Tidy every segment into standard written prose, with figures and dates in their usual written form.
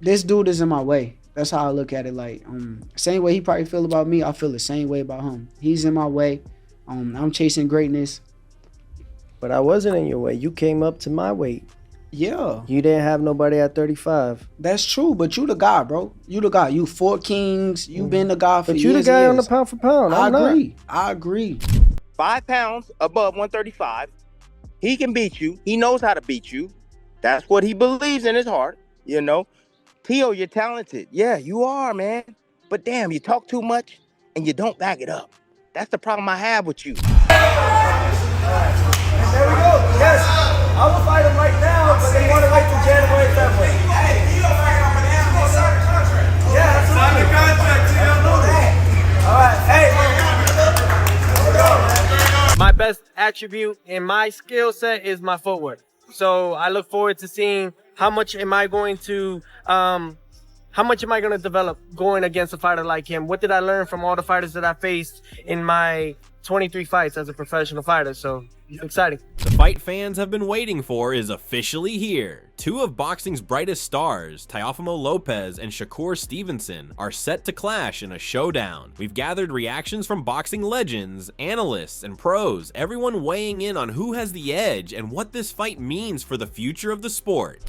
This dude is in my way. That's how I look at it. Like, same way he probably feel about me, I feel the same way about him. He's in my way. I'm chasing greatness. But I wasn't in your way. You came up to my weight. Yeah, You didn't have nobody at 35. that's true. But you the guy, bro. You the guy. You 4 Kings. You been the guy for But years. you the guy and on the years. pound for pound. I I'm not. agree. I agree. 5 pounds above 135. He can beat you. He knows how to beat you. That's what he believes in his heart, you know. Tio, you're talented. Yeah, you are, man. But damn, you talk too much and you don't back it up. That's the problem I have with you. There we go. Yes. I will fight him right now, but they want to wait till January, February. Hey, you don't fight him now. Sign the contract. Yeah, absolutely. Sign the contract, Tio. All right. Hey. My best attribute in my skill set is my footwork. So I look forward to seeing how much am I going to develop going against a fighter like him. What did I learn from all the fighters that I faced in my 23 fights as a professional fighter? So exciting. The fight fans have been waiting for is officially here. Two of boxing's brightest stars, Teofimo Lopez and Shakur Stevenson, are set to clash in a showdown. We've gathered reactions from boxing legends, analysts, and pros, everyone weighing in on who has the edge and what this fight means for the future of the sport.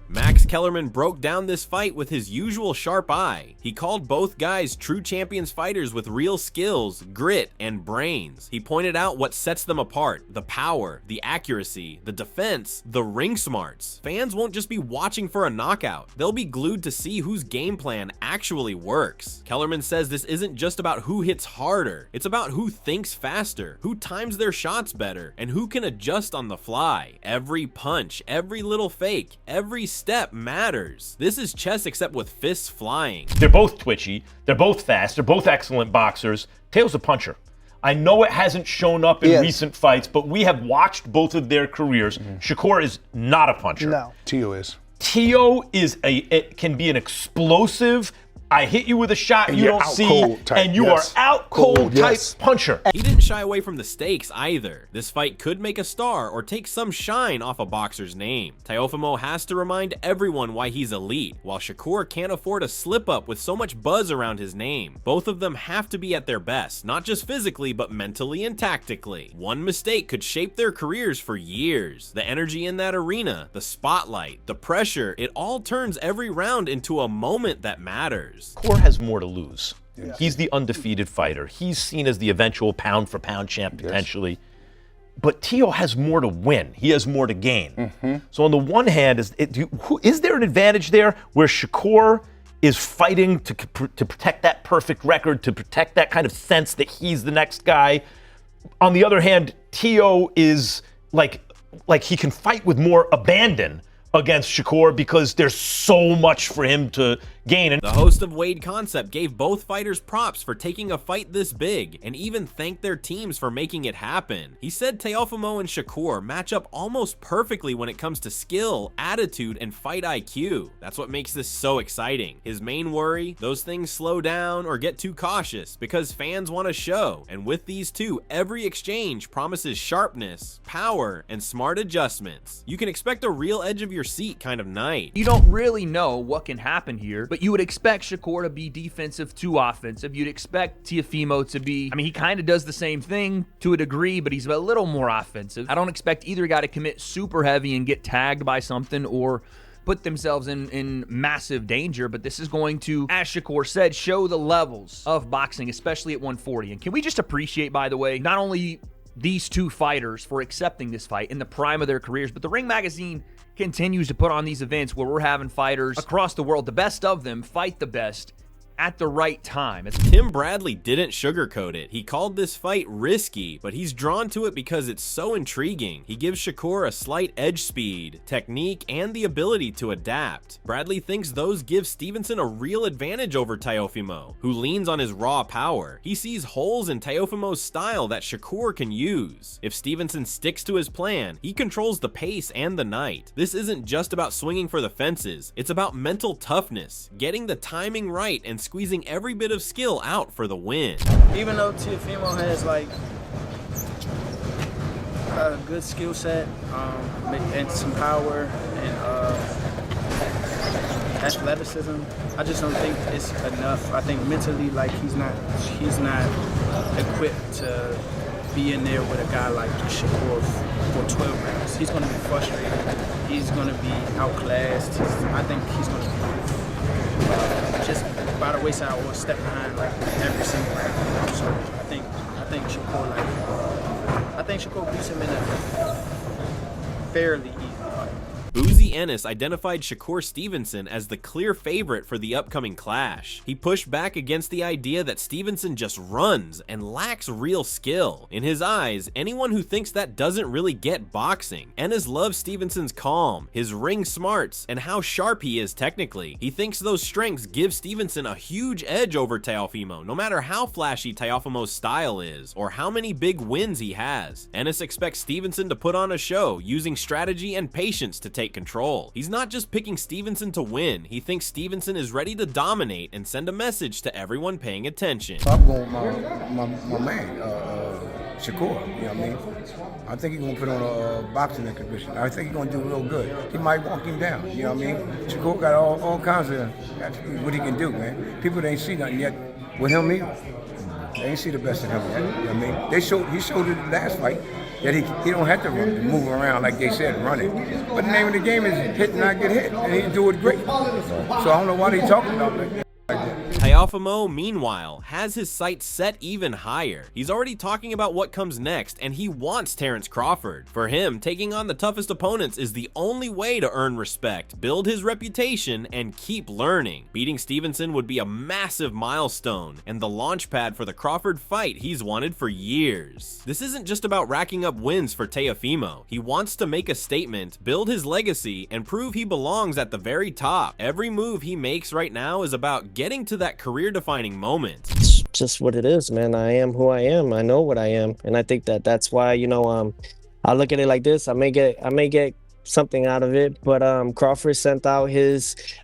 Max Kellerman broke down this fight with his usual sharp eye. He called both guys true champions fighters with real skills, grit, and brains. He pointed out what sets them apart: the power, the accuracy, the defense, the ring smarts. Fans won't just be watching for a knockout. They'll be glued to see whose game plan actually works. Kellerman says this isn't just about who hits harder. It's about who thinks faster, who times their shots better, and who can adjust on the fly. Every punch, every little fake, every step matters. This is chess except with fists flying. They're both twitchy. They're both fast. They're both excellent boxers. Teo's a puncher. I know it hasn't shown up in recent fights, but we have watched both of their careers. Shakur is not a puncher. No. Tio is. Tio it can be an explosive, I hit you with a shot And you you're don't out see, cold type, and you yes. are out cold Cold, type yes. puncher. He didn't shy away from the stakes either. This fight could make a star or take some shine off a boxer's name. Teofimo has to remind everyone why he's elite, while Shakur can't afford a slip up with so much buzz around his name. Both of them have to be at their best, not just physically, but mentally and tactically. One mistake could shape their careers for years. The energy in that arena, the spotlight, the pressure, it all turns every round into a moment that matters. Shakur has more to lose. He's the undefeated fighter. He's seen as the eventual pound-for-pound champ potentially. But Tio has more to win. He has more to gain. So on the one hand, is there an advantage there where Shakur is fighting to protect that perfect record, to protect that kind of sense that he's the next guy? On the other hand, Tio is like he can fight with more abandon against Shakur because there's so much for him to gain. And the host of Wade Concept gave both fighters props for taking a fight this big and even thanked their teams for making it happen. He said Teofimo and Shakur match up almost perfectly when it comes to skill, attitude, and fight IQ. That's what makes this so exciting. His main worry, those things slow down or get too cautious because fans want a show. And with these two, every exchange promises sharpness, power, and smart adjustments. You can expect a real edge of your seat kind of night. You don't really know what can happen here, but you would expect Shakur to be defensive to offensive. You'd expect Teofimo to be, he kind of does the same thing to a degree, but he's a little more offensive. I don't expect either guy to commit super heavy and get tagged by something or put themselves in massive danger, but this is going to, as Shakur said, show the levels of boxing, especially at 140. And can we just appreciate, by the way, not only these two fighters for accepting this fight in the prime of their careers, but the Ring Magazine continues to put on these events where we're having fighters across the world, the best of them, fight the best at the right time. Tim Bradley didn't sugarcoat it. He called this fight risky, but he's drawn to it because it's so intriguing. He gives Shakur a slight edge speed, technique, and the ability to adapt. Bradley thinks those give Stevenson a real advantage over Teofimo, who leans on his raw power. He sees holes in Teofimo's style that Shakur can use. If Stevenson sticks to his plan, he controls the pace and the night. This isn't just about swinging for the fences, it's about mental toughness, getting the timing right, and squeezing every bit of skill out for the win. Even though Teofimo has like a good skill set and some power and athleticism, I just don't think it's enough. I think mentally, like he's not equipped to be in there with a guy like Shakur for 12 rounds. He's going to be frustrated. He's going to be outclassed. I think he's going to be just by the wayside or step behind like every single round. So I think Shakur beats him in a fairly easy fight. Boozy Ennis identified Shakur Stevenson as the clear favorite for the upcoming clash. He pushed back against the idea that Stevenson just runs and lacks real skill. In his eyes, anyone who thinks that doesn't really get boxing. Ennis loves Stevenson's calm, his ring smarts, and how sharp he is technically. He thinks those strengths give Stevenson a huge edge over Teofimo, no matter how flashy Teofimo's style is, or how many big wins he has. Ennis expects Stevenson to put on a show, using strategy and patience to take control. He's not just picking Stevenson to win, he thinks Stevenson is ready to dominate and send a message to everyone paying attention. I'm going with my man, Shakur, you know what I mean? I think he's going to put on a boxing exhibition. I think he's going to do real good. He might walk him down, you know what I mean? Shakur got all kinds of what he can do, man. People ain't see nothing yet with him either. They ain't see the best of him yet, you know what I mean? He showed it last fight that he don't have to run and move around like they said, running. But the name of the game is hit and not get hit, and he do it great. So I don't know why they talking about like that. Teofimo, meanwhile, has his sights set even higher. He's already talking about what comes next, and he wants Terrence Crawford. For him, taking on the toughest opponents is the only way to earn respect, build his reputation, and keep learning. Beating Stevenson would be a massive milestone, and the launch pad for the Crawford fight he's wanted for years. This isn't just about racking up wins for Teofimo. He wants to make a statement, build his legacy, and prove he belongs at the very top. Every move he makes right now is about getting to that career-defining moment. It's just what it is, man. I am who I am. I know what I am, and I think that's why, I look at it like this. I may get something out of it, but Crawford sent out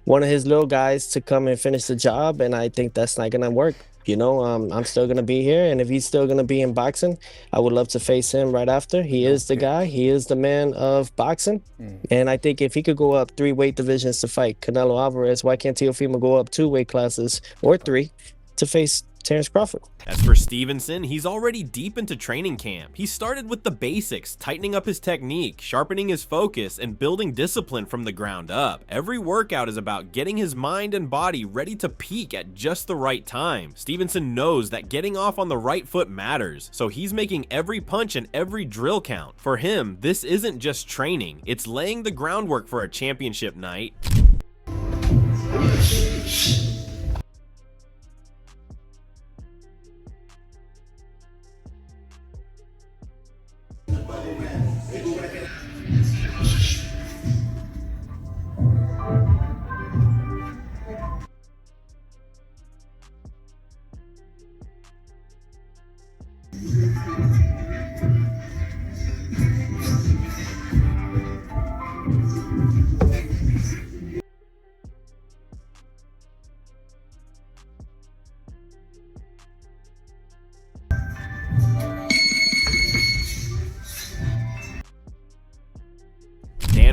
one of his little guys to come and finish the job, and I think that's not gonna work. I'm still gonna be here, and if he's still gonna be in boxing, I would love to face him right after. He is the guy. He is the man of boxing, and I think if he could go up 3 weight divisions to fight Canelo Alvarez, why can't Teofimo go up 2 weight classes or 3 to face Terrence Crawford? As for Stevenson, he's already deep into training camp. He started with the basics, tightening up his technique, sharpening his focus, and building discipline from the ground up. Every workout is about getting his mind and body ready to peak at just the right time. Stevenson knows that getting off on the right foot matters, so he's making every punch and every drill count. For him, this isn't just training, it's laying the groundwork for a championship night.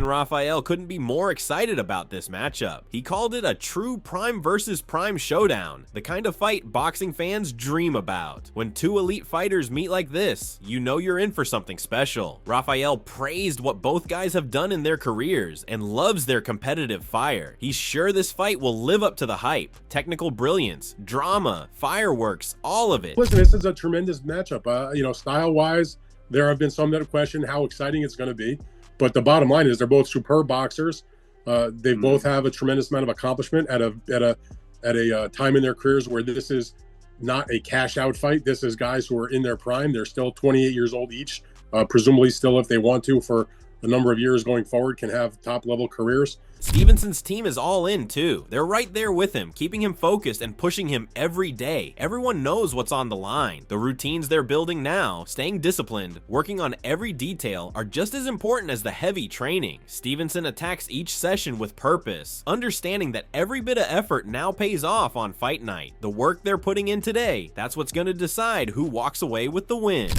Raphael couldn't be more excited about this matchup. He called it a true prime versus prime showdown, the kind of fight boxing fans dream about. When 2 elite fighters meet like this, you know you're in for something special. Raphael praised what both guys have done in their careers and loves their competitive fire. He's sure this fight will live up to the hype. Technical brilliance, drama, fireworks, all of it. Listen, this is a tremendous matchup. Style-wise, there have been some that have questioned how exciting it's going to be. But the bottom line is they're both superb boxers. They both have a tremendous amount of accomplishment at a at a time in their careers where this is not a cash out fight. This is guys who are in their prime. They're still 28 years old each, presumably still, if they want to, for a number of years going forward, can have top level careers. Stevenson's team is all in too. They're right there with him, keeping him focused and pushing him every day. Everyone knows what's on the line. The routines they're building now, staying disciplined, working on every detail are just as important as the heavy training. Stevenson attacks each session with purpose, understanding that every bit of effort now pays off on fight night. The work they're putting in today, that's what's going to decide who walks away with the win.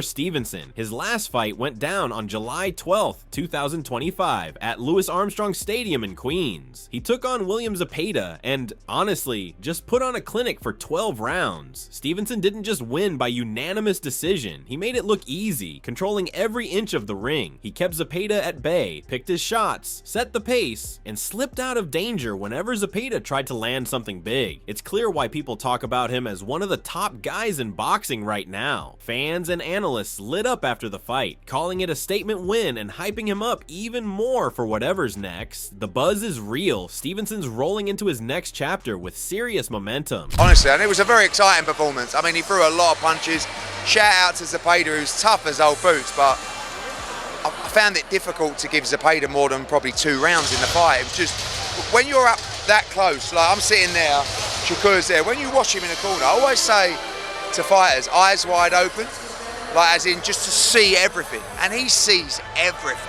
Stevenson. His last fight went down on July 12th, 2025 at Louis Armstrong Stadium in Queens. He took on William Zepeda and, honestly, just put on a clinic for 12 rounds. Stevenson didn't just win by unanimous decision, he made it look easy, controlling every inch of the ring. He kept Zepeda at bay, picked his shots, set the pace, and slipped out of danger whenever Zepeda tried to land something big. It's clear why people talk about him as one of the top guys in boxing right now. Fans and analysts lit up after the fight, calling it a statement win and hyping him up even more for whatever's next. The buzz is real. Stevenson's rolling into his next chapter with serious momentum. Honestly, and it was a very exciting performance. I mean, he threw a lot of punches. Shout out to Zepeda, who's tough as old boots, but I found it difficult to give Zepeda more than probably 2 rounds in the fight. It was just, when you're up that close, like I'm sitting there, Shakur's there, when you watch him in the corner, I always say to fighters, eyes wide open, like as in just to see everything, and he sees everything.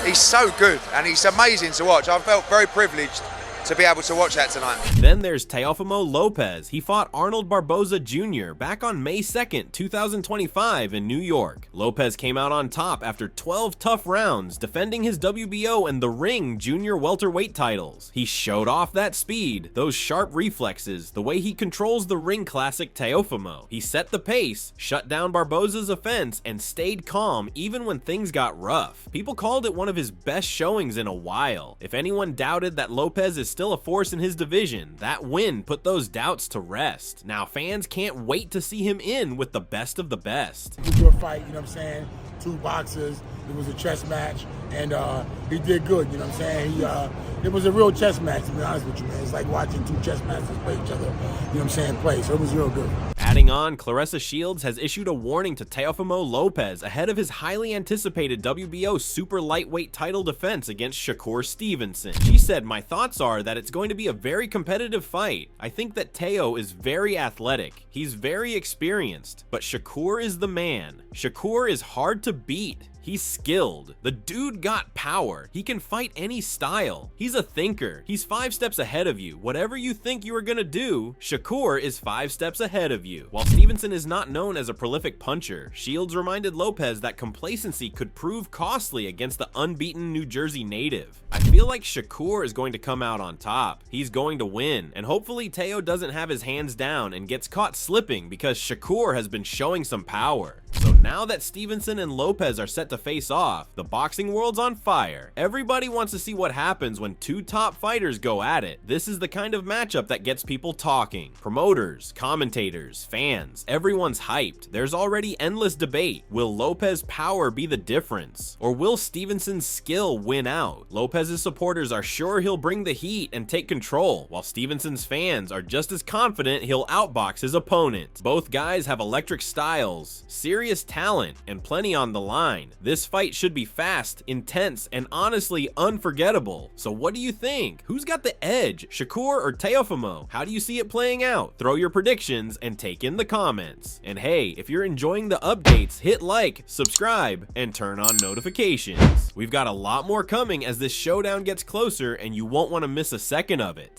He's so good, and he's amazing to watch. I felt very privileged to be able to watch that tonight. Then there's Teofimo Lopez. He fought Arnold Barboza Jr. back on May 2nd, 2025 in New York. Lopez came out on top after 12 tough rounds, defending his WBO and the Ring junior welterweight titles. He showed off that speed, those sharp reflexes, the way he controls the ring classic Teofimo. He set the pace, shut down Barboza's offense, and stayed calm even when things got rough. People called it one of his best showings in a while. If anyone doubted that Lopez is still a force in his division, that win put those doubts to rest. Now fans can't wait to see him in with the best of the best. It was a fight, you know what I'm saying? 2 boxers, it was a chess match, and he did good, you know what I'm saying? It was a real chess match, to be honest with you, man. It's like watching 2 chess masters play each other, you know what I'm saying, play, so it was real good. Adding on, Claressa Shields has issued a warning to Teofimo Lopez ahead of his highly anticipated WBO super lightweight title defense against Shakur Stevenson. She said, "My thoughts are that it's going to be a very competitive fight. I think that Teo is very athletic. He's very experienced, but Shakur is the man. Shakur is hard to beat. He's skilled. The dude got power. He can fight any style. He's a thinker. He's 5 steps ahead of you. Whatever you think you are gonna do, Shakur is 5 steps ahead of you. While Stevenson is not known as a prolific puncher, Shields reminded Lopez that complacency could prove costly against the unbeaten New Jersey native. I feel like Shakur is going to come out on top. He's going to win, and hopefully Teo doesn't have his hands down and gets caught slipping because Shakur has been showing some power. So now that Stevenson and Lopez are set to face off, the boxing world's on fire. Everybody wants to see what happens when 2 top fighters go at it. This is the kind of matchup that gets people talking. Promoters, commentators, fans, everyone's hyped. There's already endless debate. Will Lopez's power be the difference? Or will Stevenson's skill win out? Lopez's supporters are sure he'll bring the heat and take control, while Stevenson's fans are just as confident he'll outbox his opponent. Both guys have electric styles, serious talent, and plenty on the line. This fight should be fast, intense, and honestly unforgettable. So what do you think? Who's got the edge, Shakur or Teofimo? How do you see it playing out? Throw your predictions and take in the comments. And hey, if you're enjoying the updates, hit like, subscribe, and turn on notifications. We've got a lot more coming as this showdown gets closer, and you won't want to miss a second of it.